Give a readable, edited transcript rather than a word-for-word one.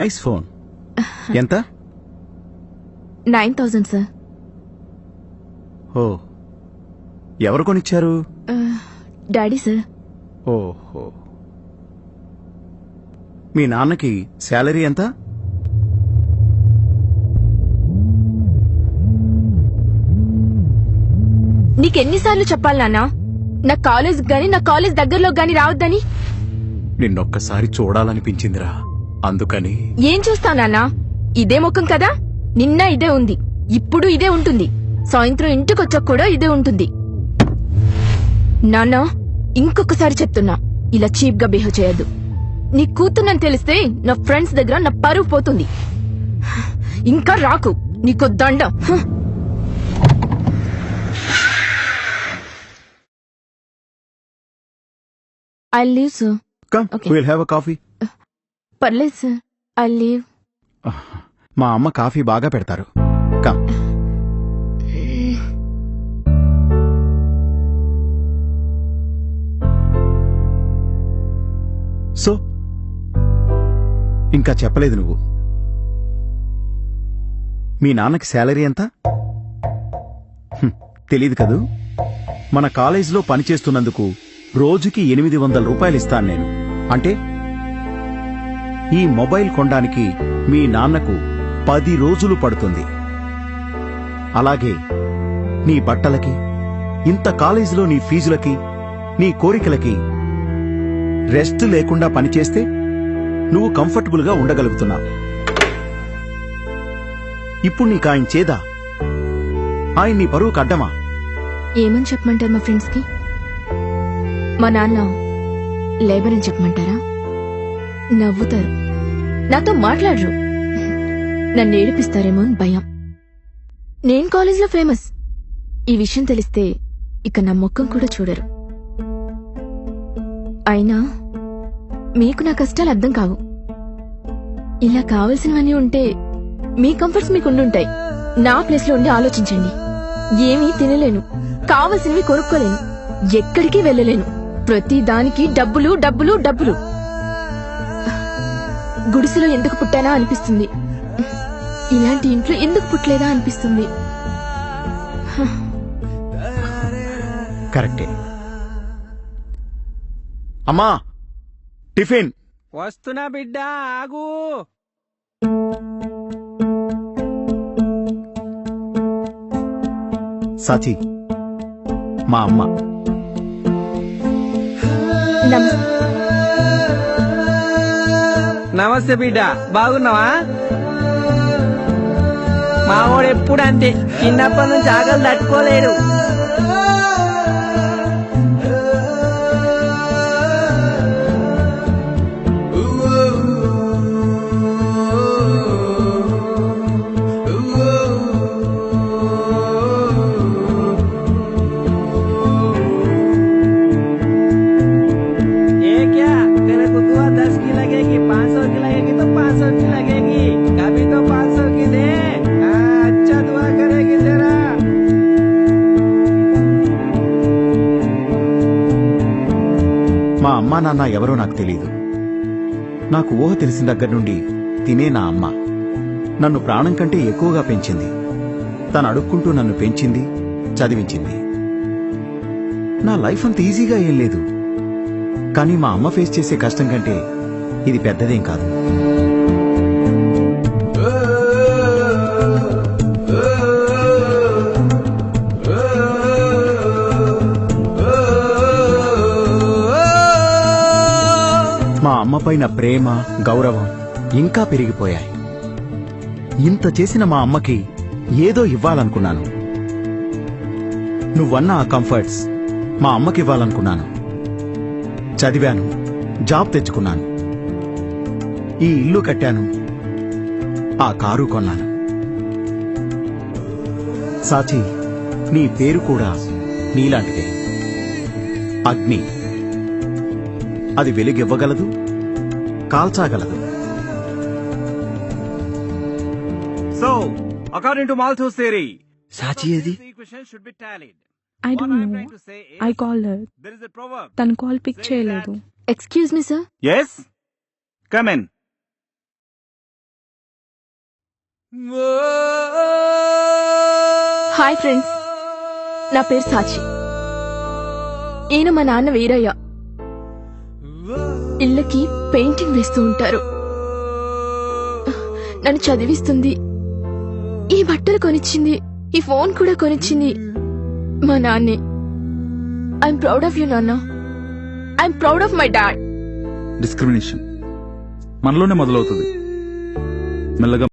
Nice phone. ఎంత? 9,000 sir. ఓ, ఎవరు కొనిచ్చారు? Daddy sir. ఓహో, మీ నాన్నకి శాలరీ ఎంత? నీకెన్నిసార్లు చెప్పాలి నాన్న, నా కాలేజ్ గాని నా కాలేజ్ దగ్గరలో గాని రావద్దని? నిన్నొక్కసారి చూడాలనిపించిందిరా, అందుకని. ఏం చూస్తావు నాన్న, ఇదే ముఖం కదా. నిన్న ఇదే ఉంది, ఇప్పుడు ఇదే ఉంటుంది, సాయంత్రం ఇంటికొచ్చాక కూడా ఇదే ఉంటుంది. నాన్న, ఇంకొకసారి చెప్తున్నా, ఇలా చీప్ గా బిహేవ్ చేయొద్దు. నీ కూతున్నని తెలిస్తే నా ఫ్రెండ్స్ దగ్గర నా పరువు పోతుంది. ఇంకా రాకు, నీకో దండం. I leave sir. Come, will have a coffee. పర్లేదు సార్, ఐ లీవ్. మా అమ్మ కాఫీ బాగా పెడతారు. కమ్. సో ఇంకా చెప్పలేదు నువ్వు. మీ నాన్నకి శాలరీ ఎంత? తెలీదు కదూ. మన కాలేజీలో పనిచేస్తున్నందుకు రోజుకి 800 రూపాయలు ఇస్తాను నేను. అంటే ఈ మొబైల్ కొనడానికి మీ నాన్నకు 10 రోజులు పడుతుంది. అలాగే నీ బట్టలకి, ఇంత కాలేజీలో నీ ఫీజులకి, నీ కోరికలకి రెస్ట్ లేకుండా పనిచేస్తే నువ్వు కంఫర్టబుల్ గా ఉండగలుగుతున్నావు. ఇప్పుడు నీకు ఆయన చేదా? ఆయన నీ పరువుకు అడ్డమా? ఏమని చెప్పమంటారు మా ఫ్రెండ్స్ కి? మా నాన్న లేబర్ అని చెప్పమంటారా? నవ్వుతారు, నాతో మాట్లాడరు, నన్ను ఏడిపిస్తారేమో అని భయం. నేను కాలేజీలో ఫేమస్. ఈ విషయం తెలిస్తే ఇక నా ముఖం కూడా చూడరు. అయినా మీకు నా కష్టాలు అర్థం కావు. ఇలా కావలసినవన్నీ ఉంటే మీ కంఫర్ట్స్ మీకు ఉండుంటాయి. నా ప్లేస్ లో ఉండి ఆలోచించండి. ఏమీ తినలేను, కావలసినవి కొనుక్కోలేను, ఎక్కడికి వెళ్ళలేను. ప్రతి దానికి డబ్బులు డబ్బులు డబ్బులు. గుడిసెలో ఎందుకు పుట్టానా అనిపిస్తుంది. ఇలాంటి ఇంట్లో ఎందుకు పుట్టలేదా అనిపిస్తుంది. కరెక్టే. అమ్మా, టిఫిన్. వస్తున్నా బిడ్డ, ఆగు. సాచి, మా అమ్మ. నమస్తే బిడ్డ, బాగున్నావా? మావాడు ఎప్పుడు అంతే, చిన్నప్పటి నుంచి ఆకలి తట్టుకోలేడు. మా అమ్మా నాన్న ఎవరో నాకు తెలియదు. నాకు ఊహ తెలిసిన దగ్గర నుండి తినే నా అమ్మ నన్ను ప్రాణం కంటే ఎక్కువగా పెంచింది. తను అడుక్కుంటూ నన్ను పెంచింది, చదివించింది. నా లైఫ్ అంత ఈజీగా ఏం లేదు, కానీ మా అమ్మ ఫేస్ చేసే కష్టం కంటే ఇది పెద్దదేం కాదు. మా అమ్మపైన ప్రేమ, గౌరవం ఇంకా పెరిగిపోయాయి. ఇంత చేసిన మా అమ్మకి ఏదో ఇవ్వాలనుకున్నాను. నువ్వన్న ఆ కంఫర్ట్స్ మా అమ్మకి ఇవ్వాలనుకున్నాను. చదివాను, జాబ్ తెచ్చుకున్నాను, ఈ ఇల్లు కట్టాను, ఆ కారు కొన్నాను. సాచి, నీ పేరు కూడా నీలాంటిదే. అగ్ని. అది వెలుగివ్వగలదు, కాల్చాగలదు. So, according to Malthus theory, సాచి ఏది? I don't know. I called her. తను కాల్ పిక్ చేయలేదు. Excuse me sir. Yes? Come in. Hi friends, నా పేరు సాచి. ఈయన మా నాన్న వీరయ్య. ఇళ్ళకి పెయింటింగ్ వేస్తూ ఉంటారు. నన్ను చదివిస్తుంది, ఈ బట్టలు కొనిచ్చింది, ఈ ఫోన్ కూడా కొనిచ్చింది మా నాన్నే. ఐఎమ్ ప్రౌడ్ ఆఫ్ యూ నాన్న. I'm proud of my dad. Discrimination మనలోనే మొదలవుతుంది. మెల్లగా